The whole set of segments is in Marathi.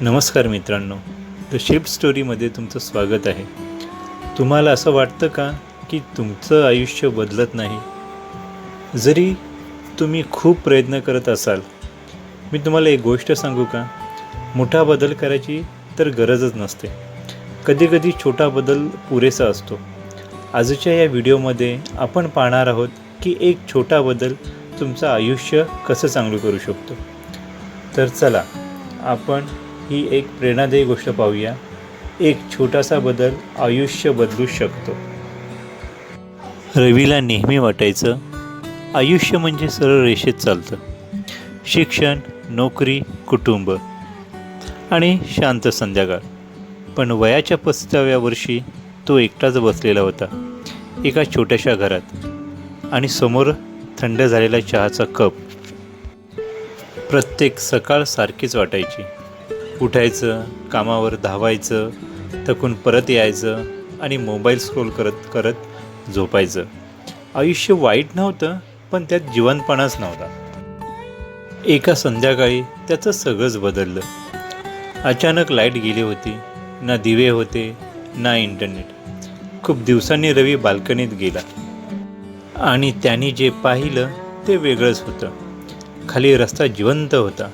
नमस्कार मित्रांनो, द शेप स्टोरीमध्ये तुमचं स्वागत आहे. तुम्हाला असं वाटतं का की तुमचं आयुष्य बदलत नाही? जरी तुम्ही खूप प्रयत्न करत असाल, मी तुम्हाला एक गोष्ट सांगू का? मोठा बदल करायची तर गरजच नसते. कधीकधी छोटा बदल पुरेसा असतो. आजच्या या व्हिडिओमध्ये आपण पाहणार आहोत की एक छोटा बदल तुमचं आयुष्य कसं चांगलं करू शकतो. तर चला आपण ही एक प्रेरणादायी गोष्ट पाहूया. एक छोटासा बदल आयुष्य बदलू शकतो. रवीला नेहमी वाटायचं आयुष्य म्हणजे सरळ रेषेत चालतं. शिक्षण, नोकरी, कुटुंब आणि शांत संध्याकाळ. पण वयाच्या 35व्या वर्षी तो एकटाच बसलेला होता एका छोट्याशा घरात आणि समोर थंड झालेला चहाचा कप. प्रत्येक सकाळ सारखीच वाटायची. उठायचं, कामावर धावायचं, थकून परत यायचं आणि मोबाईल स्क्रोल करत करत झोपायचं. आयुष्य वाईट नव्हतं, पण त्यात जिवंतपणाच नव्हता. एका संध्याकाळी त्याचं सगळंच बदललं. अचानक लाईट गेली होती. ना दिवे होते, ना इंटरनेट. खूप दिवसांनी रवी बाल्कनीत गेला आणि त्याने जे पाहिलं ते वेगळंच होतं. खाली रस्ता जिवंत होता.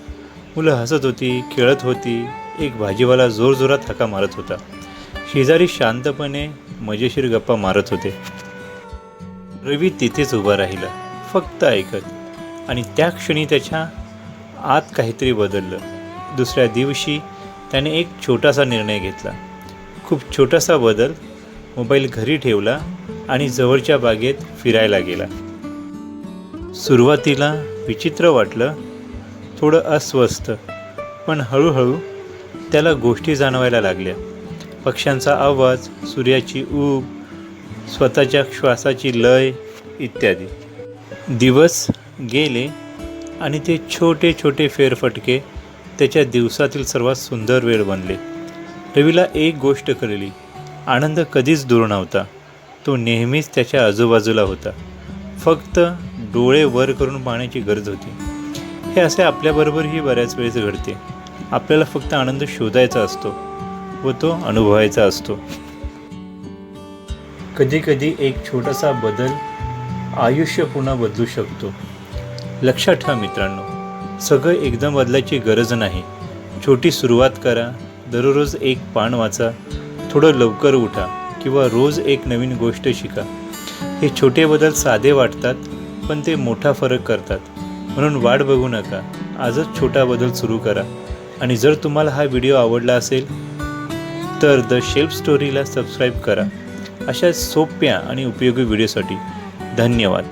मुलं हसत होती, खेळत होती. एक भाजीवाला जोरजोरात हाका मारत होता. शेजारी शांतपणे मजेशीर गप्पा मारत होते. रवी तिथेच उभा राहिला, फक्त ऐकत. आणि त्या क्षणी त्याच्या आत काहीतरी बदललं. दुसऱ्या दिवशी त्याने एक छोटासा निर्णय घेतला. खूप छोटासा बदल. मोबाईल घरी ठेवला आणि जवळच्या बागेत फिरायला गेला. सुरुवातीला विचित्र वाटलं, थोडं अस्वस्थ, पण हळूहळू त्याला गोष्टी जाणवायला लागल्या. पक्ष्यांचा आवाज, सूर्याची ऊब, स्वतःच्या श्वासाची लय इत्यादी. दिवस गेले आणि ते छोटे छोटे फेरफटके त्याच्या दिवसातील सर्वात सुंदर वेळ बनले. रवीला एक गोष्ट कळली, आनंद कधीच दूर नव्हता. तो नेहमीच त्याच्या आजूबाजूला होता. फक्त डोळे वर करून पाहण्याची गरज होती. हे असे आपल्याबरोबरही बऱ्याच वेळेस घडते. आपल्याला फक्त आनंद शोधायचा असतो व तो अनुभवायचा असतो. कधीकधी एक छोटासा बदल आयुष्य पुन्हा बदलू शकतो. लक्षात ठेवा मित्रांनो, सगळं एकदम बदलायची गरज नाही. छोटी सुरुवात करा. दररोज एक पान वाचा, थोडं लवकर उठा किंवा रोज एक नवीन गोष्ट शिका. हे छोटे बदल साधे वाटतात, पण ते मोठा फरक करतात. म्हणून वाट बघू नका, आजच छोटा बदल सुरू करा. आणि जर तुम्हाला हा व्हिडिओ आवडला असेल तर द शेल्फ स्टोरीला सबस्क्राईब करा. अशा सोप्या आणि उपयोगी व्हिडिओसाठी धन्यवाद.